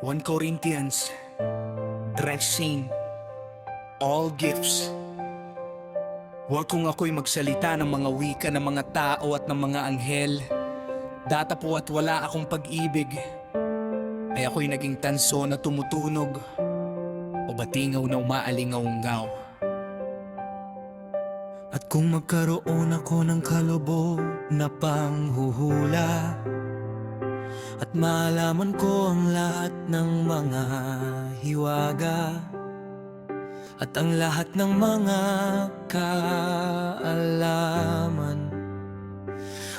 1 Corinthians, dressing, all gifts. Huwag kung ako'y magsalita ng mga wika ng mga tao at ng mga anghel. Datapo at wala akong pag-ibig, ay ako'y naging tanso na tumutunog o batingaw na umaalingaw-ngaw. At kung magkaroon ako ng kaloob na panghuhula, at malaman ko ang lahat ng mga hiwaga, at ang lahat ng mga kaalaman.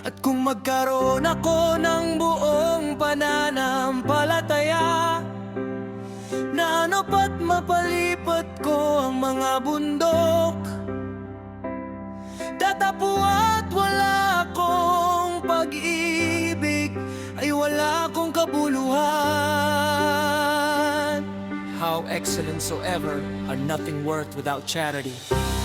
At kung magkaroon ako ng buong pananampalataya, na ano't mapalipat ko ang mga bundok, tatapo at wala akong pag-ibig, ay wala akong kabuluhan. How excellent soever are nothing worth without charity.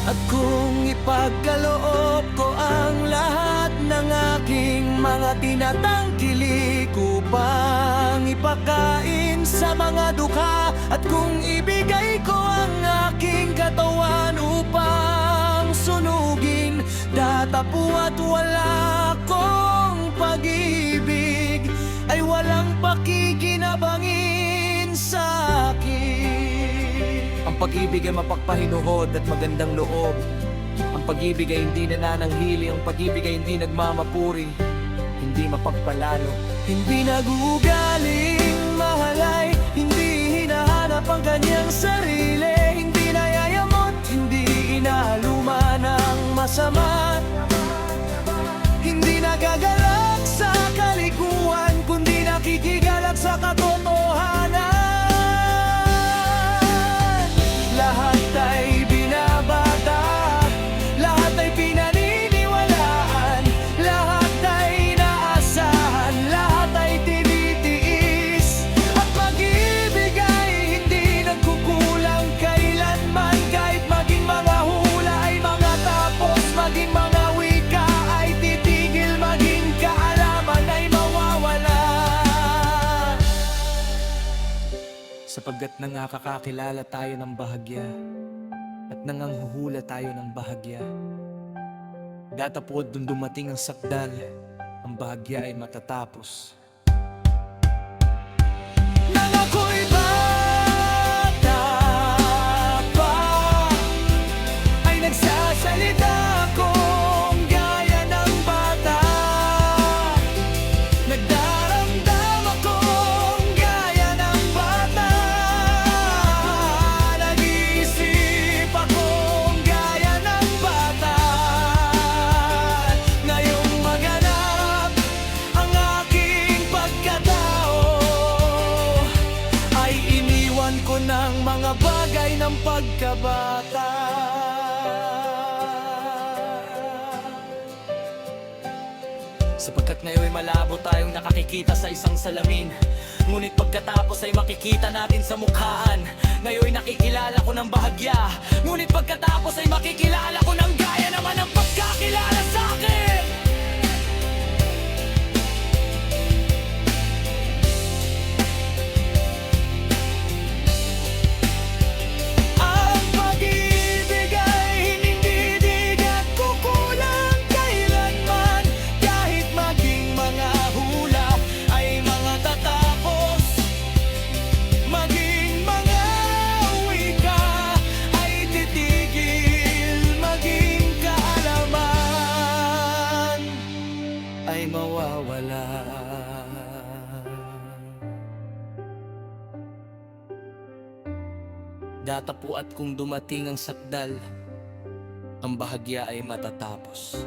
At kung ipagkaloob ko ang lahat ng aking mga tinatangkilik upang ipakain sa mga dukha, at kung ibigay ko ang aking katawan upang sunugin, datapo at wala akong pag-ibig, ay walang pakikinabangin sa akin. Ang pag-ibig ay mapagpahinuhod at magandang loob. Ang pag-ibig ay hindi nanananghili. Ang pag-ibig ay hindi nagmamapuri, hindi mapagpalalo, hindi nagugaling mahalay, hindi hinahanap ang kanyang sarili, hindi nayayamot, hindi inaaluma ng masama, hindi nagagalak sa kalikuan, kundi nakikigalak sa katotohanan. Lahat ay binabata, lahat ay pinaniniwalaan, lahat ay inaasahan, lahat ay tinitiis. At pag-ibig ay hindi nagkukulang kailanman, kahit maging mga hula ay mga tapos, maging mga wika ay titigil, maging kaalaman ay mawawala. Sapagkat nangakakakilala tayo ng bahagya at nanganghuhula tayo ng bahagya, datapod dun dumating ang sakdal, ang bahagya ay matatapos. Nang ako'y bata pa, ay nagsasalita akong gaya ng bata, nagdaramdam akong gaya ng bata, nag-iisip akong gaya ng bata. Ngayong maganap ang aking pagkatao, ay iniwan ko ng mga bagay ng pagkabata. Sapagkat ngayon ay malabo tayong nakakikita sa isang salamin, ngunit pagkatapos ay makikita natin sa mukhaan. Ngayon nakikilala ko ng bahagya, ngunit pagkatapos ay makikilala ko ng gaya naman ng pagkakilala sa akin. Ang pag-ibig ay hindi at kukulang kailanman, kahit maging mga hula ay mga tatapos, maging mga wika ay titigil, maging kaalaman ay mawawala. Datapo at kung dumating ang sakdal, ang bahagya ay matatapos.